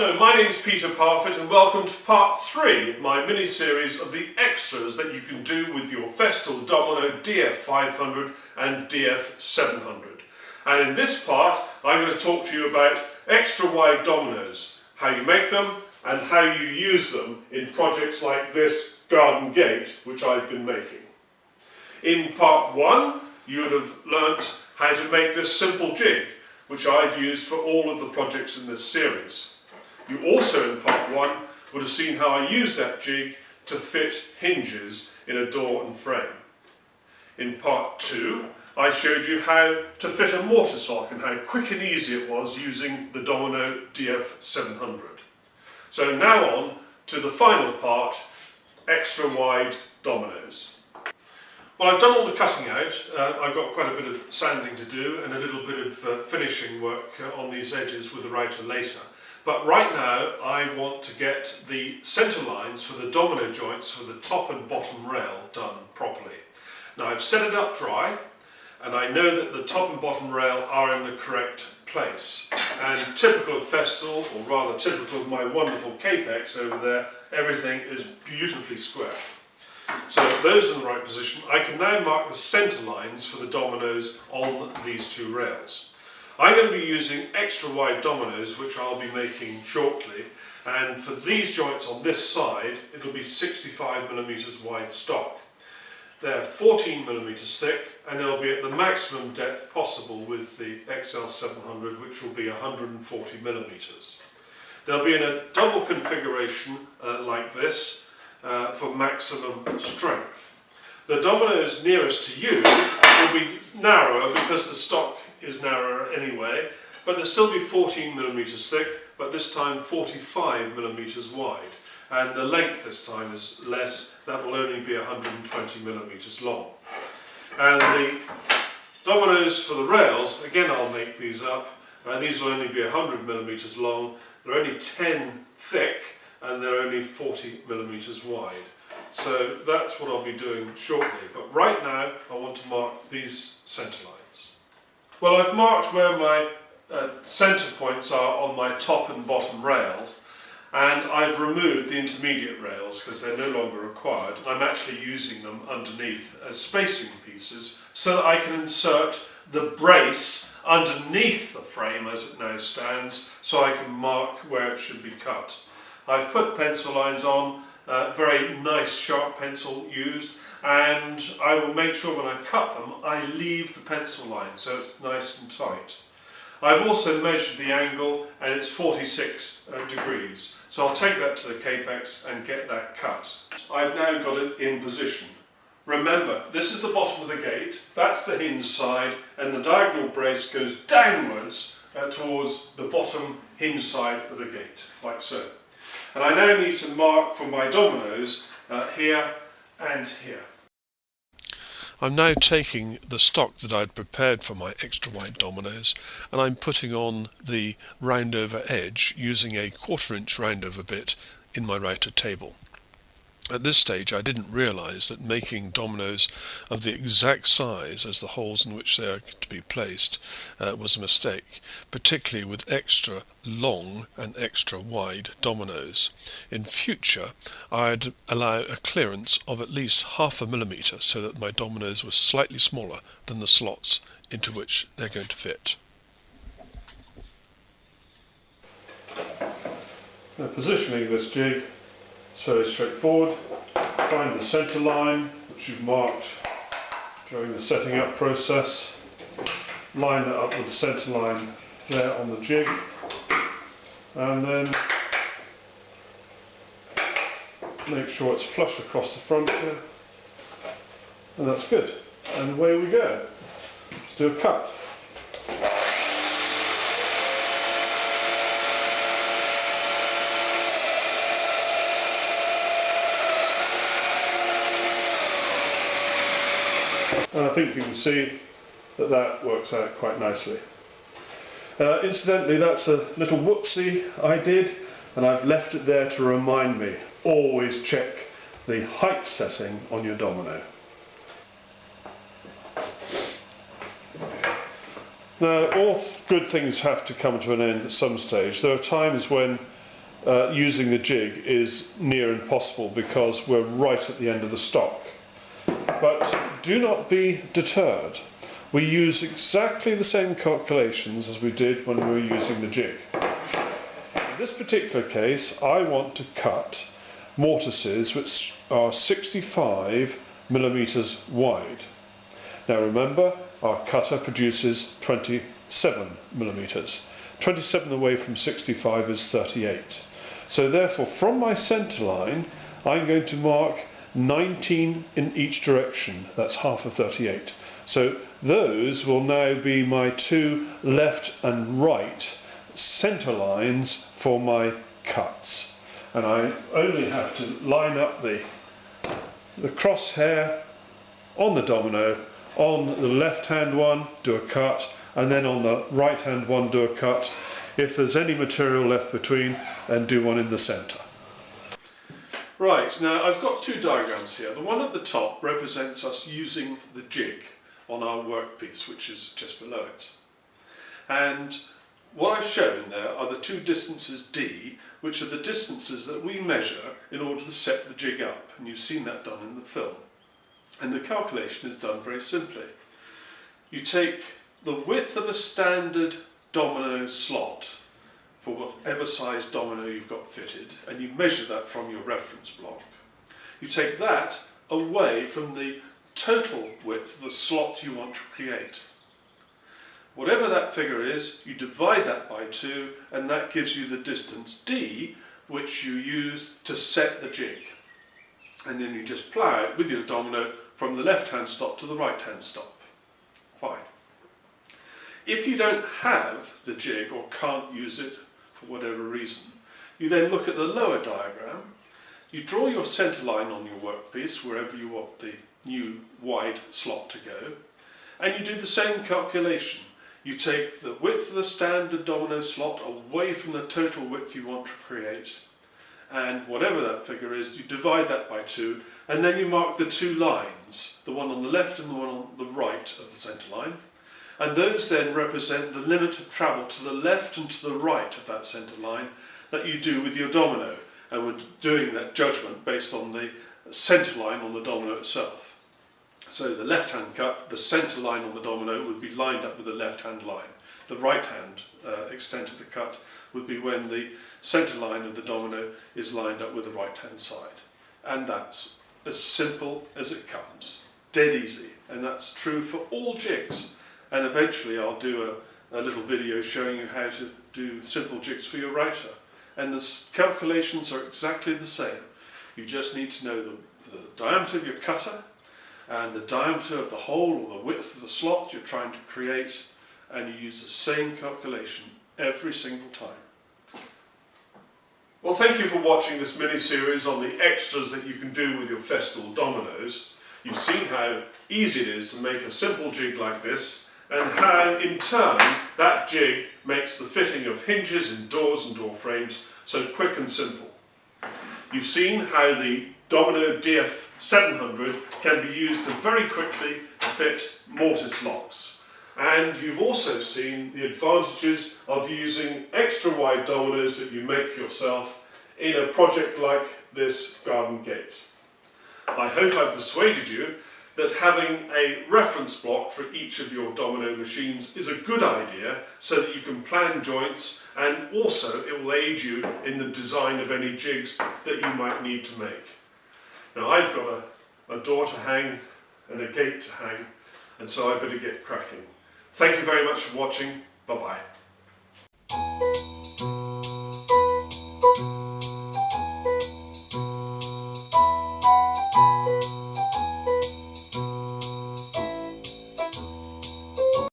Hello, my name is Peter Parfitt and welcome to part 3 of my mini-series of the extras that you can do with your Festool Domino DF500 and DF700. And in this part I'm going to talk to you about extra wide dominoes, how you make them and how you use them in projects like this garden gate which I've been making. In part 1 you would have learnt how to make this simple jig which I've used for all of the projects in this series. You also in part 1 would have seen how I used that jig to fit hinges in a door and frame. In part 2 I showed you how to fit a mortise lock and how quick and easy it was using the Domino DF700. So now on to the final part, extra wide dominoes. Well, I've done all the cutting out. I've got quite a bit of sanding to do and a little bit of finishing work on these edges with the router later. But right now I want to get the centre lines for the domino joints for the top and bottom rail done properly. Now I've set it up dry and I know that the top and bottom rail are in the correct place. And typical of Festool, or rather typical of my wonderful Capex over there, everything is beautifully square. So those are in the right position. I can now mark the centre lines for the dominoes on these two rails. I'm going to be using extra wide dominoes which I'll be making shortly, and for these joints on this side it'll be 65mm wide stock. They're 14mm thick and they'll be at the maximum depth possible with the XL700 which will be 140mm. They'll be in a double configuration like this for maximum strength. The dominoes nearest to you will be narrower because the stock is narrower anyway, but they'll still be 14mm thick, but this time 45mm wide. And the length this time is less, that will only be 120mm long. And the dominoes for the rails, again I'll make these up, and these will only be 100mm long, they're only 10 thick, and they're only 40mm wide. So that's what I'll be doing shortly, but right now I want to mark these centre lines. Well, I've marked where my centre points are on my top and bottom rails, and I've removed the intermediate rails because they're no longer required. I'm actually using them underneath as spacing pieces so that I can insert the brace underneath the frame as it now stands, so I can mark where it should be cut. I've put pencil lines on, very nice sharp pencil used, and I will make sure when I cut them I leave the pencil line so it's nice and tight. I've also measured the angle and it's 46 degrees, so I'll take that to the Capex and get that cut. I've now got it in position. Remember, this is the bottom of the gate, that's the hinge side, and the diagonal brace goes downwards towards the bottom hinge side of the gate, like so. And I now need to mark for my dominoes here and here. I'm now taking the stock that I'd prepared for my extra wide dominoes and I'm putting on the round over edge using a 1/4 inch round over bit in my router table. At this stage I didn't realise that making dominoes of the exact size as the holes in which they are to be placed was a mistake, particularly with extra long and extra wide dominoes. In future I'd allow a clearance of at least 1/2 millimetre so that my dominoes were slightly smaller than the slots into which they're going to fit. Now, positioning this jig, it's very straightforward. Find the centre line which you've marked during the setting up process. Line that up with the centre line there on the jig, and then make sure it's flush across the front here, and that's good. And away we go. Let's do a cut. And I think you can see that that works out quite nicely. Incidentally, that's a little whoopsie I did, and I've left it there to remind me. Always check the height setting on your domino. Now, all good things have to come to an end at some stage. There are times when using the jig is near impossible because we're right at the end of the stock. But do not be deterred. We use exactly the same calculations as we did when we were using the jig. In this particular case, I want to cut mortises which are 65 millimeters wide. Now remember, our cutter produces 27 millimeters. 27 away from 65 is 38. So therefore, from my centre line, I'm going to mark 19 in each direction. That's half of 38. So those will now be my two left and right centre lines for my cuts. And I only have to line up the crosshair on the domino, on the left hand one do a cut, and then on the right hand one do a cut. If there's any material left between, then do one in the centre. Right, now I've got two diagrams here. The one at the top represents us using the jig on our workpiece, which is just below it. And what I've shown there are the two distances D, which are the distances that we measure in order to set the jig up. And you've seen that done in the film. And the calculation is done very simply. You take the width of a standard domino slot for whatever size domino you've got fitted, and you measure that from your reference block. You take that away from the total width of the slot you want to create. Whatever that figure is, you divide that by 2, and that gives you the distance D, which you use to set the jig. And then you just plough it with your domino from the left-hand stop to the right-hand stop. Fine. If you don't have the jig or can't use it for whatever reason, you then look at the lower diagram, you draw your centre line on your workpiece wherever you want the new wide slot to go, and you do the same calculation. You take the width of the standard domino slot away from the total width you want to create, and whatever that figure is, you divide that by 2, and then you mark the two lines, the one on the left and the one on the right of the centre line. And those then represent the limit of travel to the left and to the right of that centre line that you do with your domino. And we're doing that judgment based on the centre line on the domino itself. So the left-hand cut, the centre line on the domino would be lined up with the left-hand line. The right-hand extent of the cut would be when the centre line of the domino is lined up with the right-hand side. And that's as simple as it comes. Dead easy. And that's true for all jigs. And eventually I'll do a little video showing you how to do simple jigs for your router. And the calculations are exactly the same. You just need to know the diameter of your cutter and the diameter of the hole or the width of the slot you're trying to create, and you use the same calculation every single time. Well, thank you for watching this mini-series on the extras that you can do with your Festool dominoes. You've seen how easy it is to make a simple jig like this, and how in turn that jig makes the fitting of hinges in doors and door frames so quick and simple. You've seen how the Domino DF700 can be used to very quickly fit mortise locks, and you've also seen the advantages of using extra wide dominoes that you make yourself in a project like this garden gate. I hope I persuaded you that having a reference block for each of your domino machines is a good idea so that you can plan joints, and also it will aid you in the design of any jigs that you might need to make. Now I've got a door to hang and a gate to hang, and so I better get cracking. Thank you very much for watching. Bye bye.